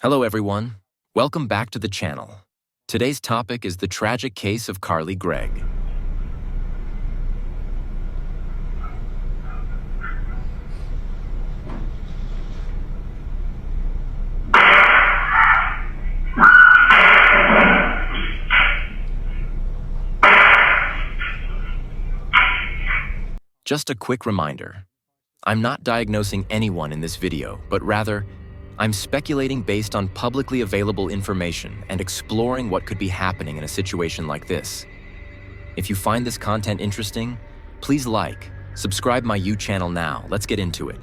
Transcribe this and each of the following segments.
Hello everyone, welcome back to the channel. Today's topic is the tragic case of Carly Gregg. Just a quick reminder, I'm not diagnosing anyone in this video, but rather, I'm speculating based on publicly available information and exploring what could be happening in a situation like this. If you find this content interesting, please subscribe my channel now. Let's get into it.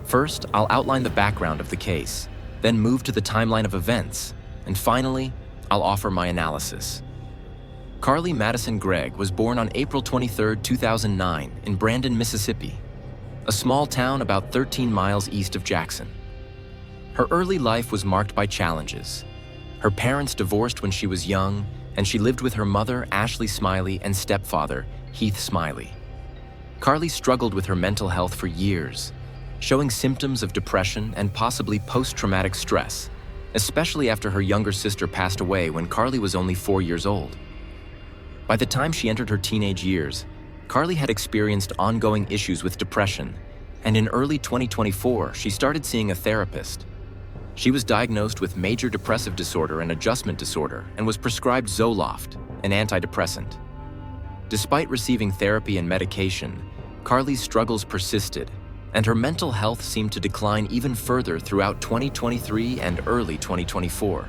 First, I'll outline the background of the case, then move to the timeline of events, and finally, I'll offer my analysis. Carly Madison Gregg was born on April 23, 2009 in Brandon, Mississippi, a small town about 13 miles east of Jackson. Her early life was marked by challenges. Her parents divorced when she was young, and she lived with her mother, Ashley Smiley, and stepfather, Heath Smiley. Carly struggled with her mental health for years, showing symptoms of depression and possibly post-traumatic stress, especially after her younger sister passed away when Carly was only 4 years old. By the time she entered her teenage years, Carly had experienced ongoing issues with depression, and in early 2024, she started seeing a therapist. She was diagnosed with major depressive disorder and adjustment disorder and was prescribed Zoloft, an antidepressant. Despite receiving therapy and medication, Carly's struggles persisted, and her mental health seemed to decline even further throughout 2023 and early 2024.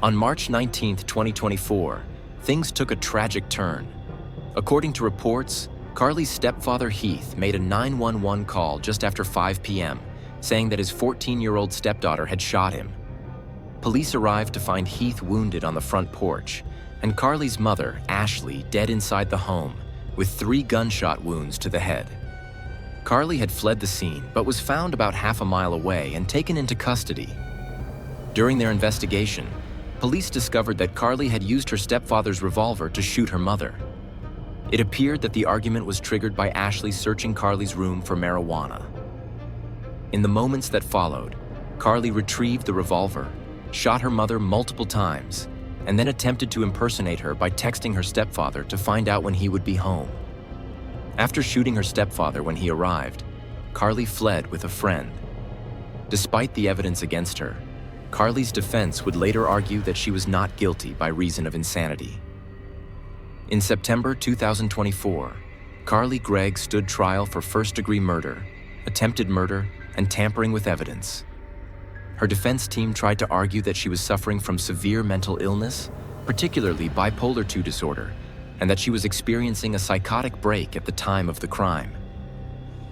On March 19, 2024, things took a tragic turn. According to reports, Carly's stepfather Heath made a 911 call just after 5 p.m., saying that his 14-year-old stepdaughter had shot him. Police arrived to find Heath wounded on the front porch, and Carly's mother, Ashley, dead inside the home, with 3 gunshot wounds to the head. Carly had fled the scene, but was found about half a mile away and taken into custody. During their investigation, police discovered that Carly had used her stepfather's revolver to shoot her mother. It appeared that the argument was triggered by Ashley searching Carly's room for marijuana. In the moments that followed, Carly retrieved the revolver, shot her mother multiple times, and then attempted to impersonate her by texting her stepfather to find out when he would be home. After shooting her stepfather when he arrived, Carly fled with a friend. Despite the evidence against her, Carly's defense would later argue that she was not guilty by reason of insanity. In September 2024, Carly Gregg stood trial for first-degree murder, attempted murder, and tampering with evidence. Her defense team tried to argue that she was suffering from severe mental illness, particularly bipolar II disorder, and that she was experiencing a psychotic break at the time of the crime.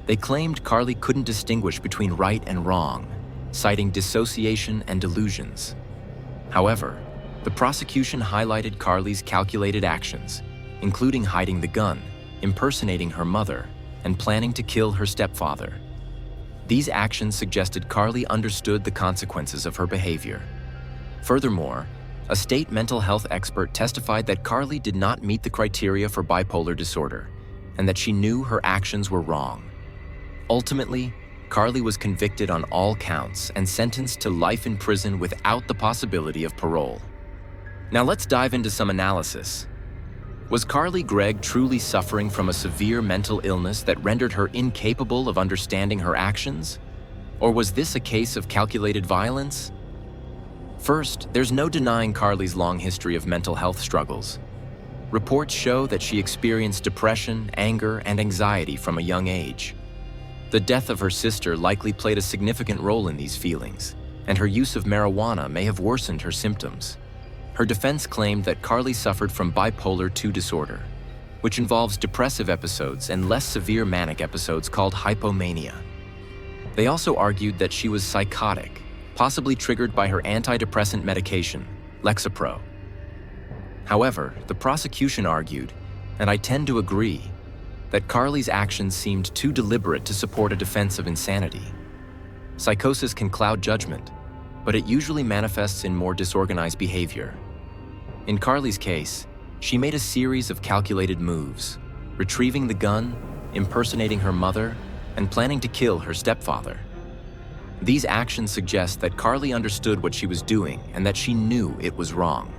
They claimed Carly couldn't distinguish between right and wrong, citing dissociation and delusions. However, the prosecution highlighted Carly's calculated actions, including hiding the gun, impersonating her mother, and planning to kill her stepfather. These actions suggested Carly understood the consequences of her behavior. Furthermore, a state mental health expert testified that Carly did not meet the criteria for bipolar disorder, and that she knew her actions were wrong. Ultimately, Carly was convicted on all counts and sentenced to life in prison without the possibility of parole. Now let's dive into some analysis. Was Carly Gregg truly suffering from a severe mental illness that rendered her incapable of understanding her actions? Or was this a case of calculated violence? First, there's no denying Carly's long history of mental health struggles. Reports show that she experienced depression, anger, and anxiety from a young age. The death of her sister likely played a significant role in these feelings, and her use of marijuana may have worsened her symptoms. Her defense claimed that Carly suffered from bipolar II disorder, which involves depressive episodes and less severe manic episodes called hypomania. They also argued that she was psychotic, possibly triggered by her antidepressant medication, Lexapro. However, the prosecution argued, and I tend to agree, that Carly's actions seemed too deliberate to support a defense of insanity. Psychosis can cloud judgment, but it usually manifests in more disorganized behavior. In Carly's case, she made a series of calculated moves, retrieving the gun, impersonating her mother, and planning to kill her stepfather. These actions suggest that Carly understood what she was doing and that she knew it was wrong.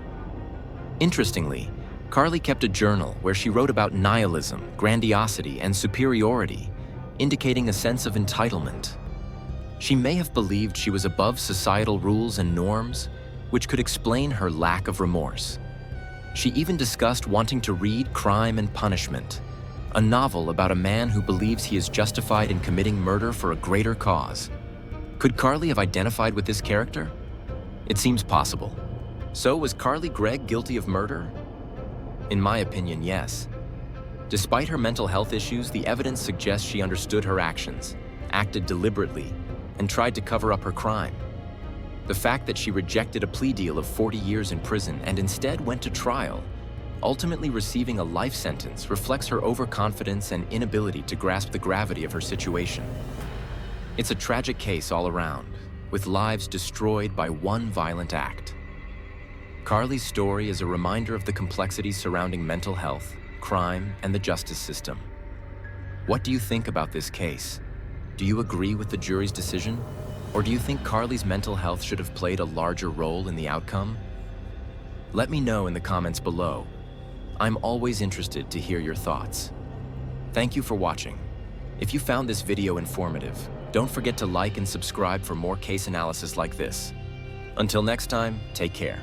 Interestingly, Carly kept a journal where she wrote about nihilism, grandiosity, and superiority, indicating a sense of entitlement. She may have believed she was above societal rules and norms, which could explain her lack of remorse. She even discussed wanting to read Crime and Punishment, a novel about a man who believes he is justified in committing murder for a greater cause. Could Carly have identified with this character? It seems possible. So was Carly Gregg guilty of murder? In my opinion, yes. Despite her mental health issues, the evidence suggests she understood her actions, acted deliberately, and tried to cover up her crime. The fact that she rejected a plea deal of 40 years in prison and instead went to trial, ultimately receiving a life sentence, reflects her overconfidence and inability to grasp the gravity of her situation. It's a tragic case all around, with lives destroyed by one violent act. Carly's story is a reminder of the complexities surrounding mental health, crime, and the justice system. What do you think about this case? Do you agree with the jury's decision? Or do you think Carly's mental health should have played a larger role in the outcome? Let me know in the comments below. I'm always interested to hear your thoughts. Thank you for watching. If you found this video informative, don't forget to like and subscribe for more case analysis like this. Until next time, take care.